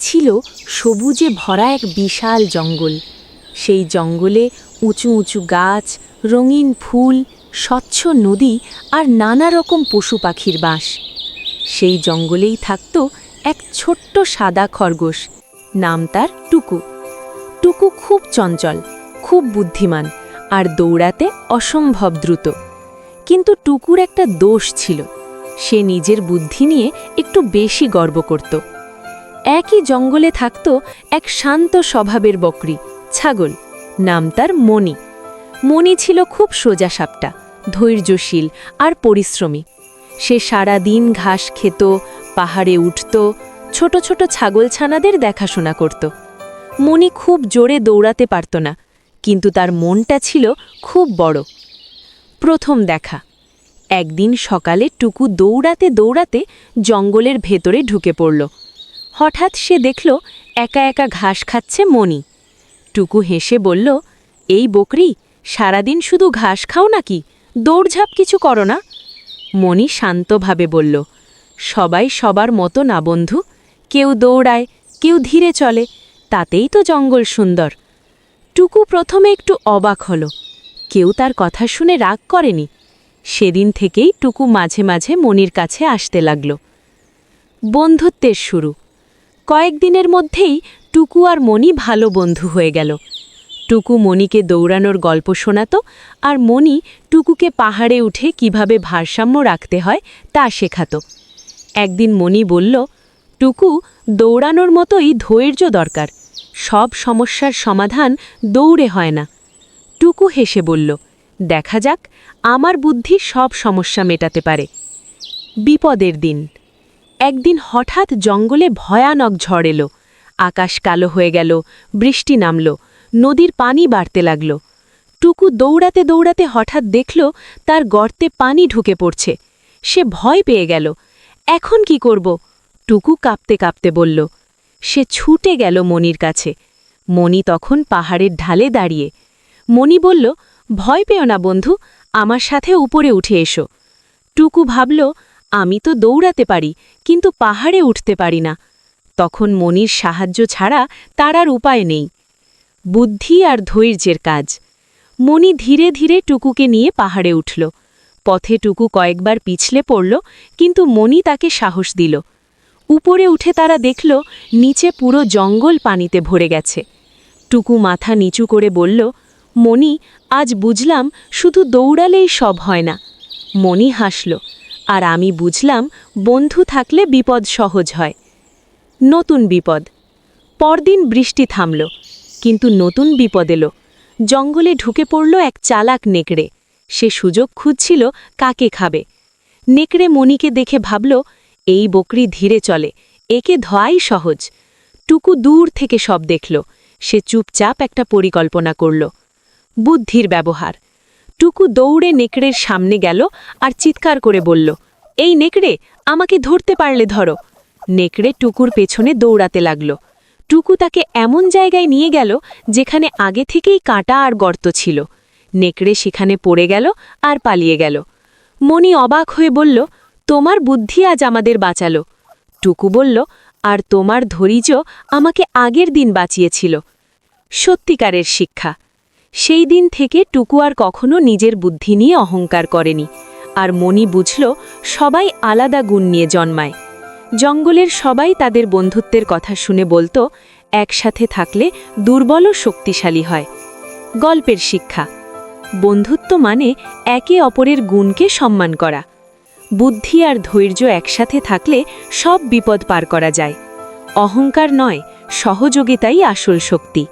ছিল সবুজে ভরা এক বিশাল জঙ্গল। সেই জঙ্গলে উঁচু উঁচু গাছ, রঙিন ফুল, স্বচ্ছ নদী আর নানা রকম পশু পাখির বাস। সেই জঙ্গলেই থাকত এক ছোট্ট সাদা খরগোশ, নাম তার টুকু। টুকু খুব চঞ্চল, খুব বুদ্ধিমান আর দৌড়াতে অসম্ভব দ্রুত। কিন্তু টুকুর একটা দোষ ছিল, সে নিজের বুদ্ধি নিয়ে একটু বেশি গর্ব করত। একই জঙ্গলে থাকত এক শান্ত স্বভাবের বকরি, ছাগল, নাম তার মণি। মণি ছিল খুব সোজাসাপটা, ধৈর্যশীল আর পরিশ্রমী। সে সারা দিন ঘাস খেত, পাহাড়ে উঠত, ছোট ছোট ছাগলছানাদের দেখাশোনা করত। মণি খুব জোরে দৌড়াতে পারত না, কিন্তু তার মনটা ছিল খুব বড়। প্রথম দেখা। একদিন সকালে টুকু দৌড়াতে দৌড়াতে জঙ্গলের ভেতরে ঢুকে পড়ল। হঠাৎ সে দেখল একা একা ঘাস খাচ্ছে মণি। টুকু হেসে বলল, এই বকরি, সারাদিন শুধু ঘাস খাও নাকি? দৌড়ঝাঁপ কিছু করো না? মণি শান্তভাবে বলল, সবাই সবার মতো না বন্ধু, কেউ দৌড়ায়, কেউ ধীরে চলে, তাতেই তো জঙ্গল সুন্দর। টুকু প্রথমে একটু অবাক হল, কেউ তার কথা শুনে রাগ করেনি। সেদিন থেকেই টুকু মাঝে মাঝে মণির কাছে আসতে লাগল। বন্ধুত্বের শুরু। কয়েকদিনের মধ্যেই টুকু আর মণি ভালো বন্ধু হয়ে গেল। টুকু মণিকে দৌড়ানোর গল্প শোনাত, আর মণি টুকুকে পাহাড়ে উঠে কিভাবে ভারসাম্য রাখতে হয় তা শেখাত। একদিন মণি বলল, টুকু, দৌড়ানোর মতোই ধৈর্য দরকার, সব সমস্যার সমাধান দৌড়ে হয় না। টুকু হেসে বলল, দেখা যাক, আমার বুদ্ধি সব সমস্যা মেটাতে পারে। বিপদের দিন। একদিন হঠাৎ জঙ্গলে ভয়ানক ঝড় এলো। আকাশ কালো হয়ে গেল, বৃষ্টি নামল, নদীর পানি বাড়তে লাগল। টুকু দৌড়াতে দৌড়াতে হঠাৎ দেখল তার গর্তে পানি ঢুকে পড়ছে। সে ভয় পেয়ে গেল। এখন কি করব? টুকু কাঁপতে কাঁপতে বলল। সে ছুটে গেল মণির কাছে। মণি তখন পাহাড়ের ঢালে দাঁড়িয়ে। মণি বলল, ভয় পেও না বন্ধু, আমার সাথে উপরে উঠে এসো। টুকু ভাবল, আমি তো দৌড়াতে পারি, কিন্তু পাহাড়ে উঠতে পারি না। তখন মণির সাহায্য ছাড়া তার আর উপায় নেই। বুদ্ধি আর ধৈর্যের কাজ। মণি ধীরে ধীরে টুকুকে নিয়ে পাহাড়ে উঠল। পথে টুকু কয়েকবার পিছলে পড়ল, কিন্তু মণি তাকে সাহস দিল। উপরে উঠে তারা দেখল নিচে পুরো জঙ্গল পানিতে ভরে গেছে। টুকু মাথা নিচু করে বলল, মণি, আজ বুঝলাম শুধু দৌড়ালেই সব হয় না। মণি হাসল, আর আমি বুঝলাম বন্ধু থাকলে বিপদ সহজ হয়। নতুন বিপদ। পরদিন বৃষ্টি থামল, কিন্তু নতুন বিপদ এলো। জঙ্গলে ঢুকে পড়ল এক চালাক নেকড়ে। সে সুযোগ খুঁজছিল কাকে খাবে। নেকড়ে মণিকে দেখে ভাবল, এই বকরি ধীরে চলে, একে ধোয়াই সহজ। টুকু দূর থেকে সব দেখল। সে চুপচাপ একটা পরিকল্পনা করল। বুদ্ধির ব্যবহার। টুকু দৌড়ে নেকড়ের সামনে গেল আর চিৎকার করে বলল, এই নেকড়ে, আমাকে ধরতে পারলে ধরো। নেকড়ে টুকুর পেছনে দৌড়াতে লাগল। টুকু তাকে এমন জায়গায় নিয়ে গেল যেখানে আগে থেকেই কাঁটা আর গর্ত ছিল। নেকড়ে সেখানে পড়ে গেল আর পালিয়ে গেল। মণি অবাক হয়ে বলল, তোমার বুদ্ধি আজ আমাদের বাঁচালো। টুকু বলল, আর তোমার ধৈর্য আমাকে আগের দিন বাঁচিয়েছিল। সত্যিকারের শিক্ষা। সেই দিন থেকে টুকু আর কখনো নিজের বুদ্ধি নিয়ে অহংকার করেনি। আর মণি বুঝল, সবাই আলাদা গুণ নিয়ে জন্মায়। জঙ্গলের সবাই তাদের বন্ধুত্বের কথা শুনে বলতো, একসাথে থাকলে দুর্বলও শক্তিশালী হয়। গল্পের শিক্ষা। বন্ধুত্ব মানে একে অপরের গুণকে সম্মান করা। বুদ্ধি আর ধৈর্য একসাথে থাকলে সব বিপদ পার করা যায়। অহংকার নয়, সহযোগিতাই আসল শক্তি।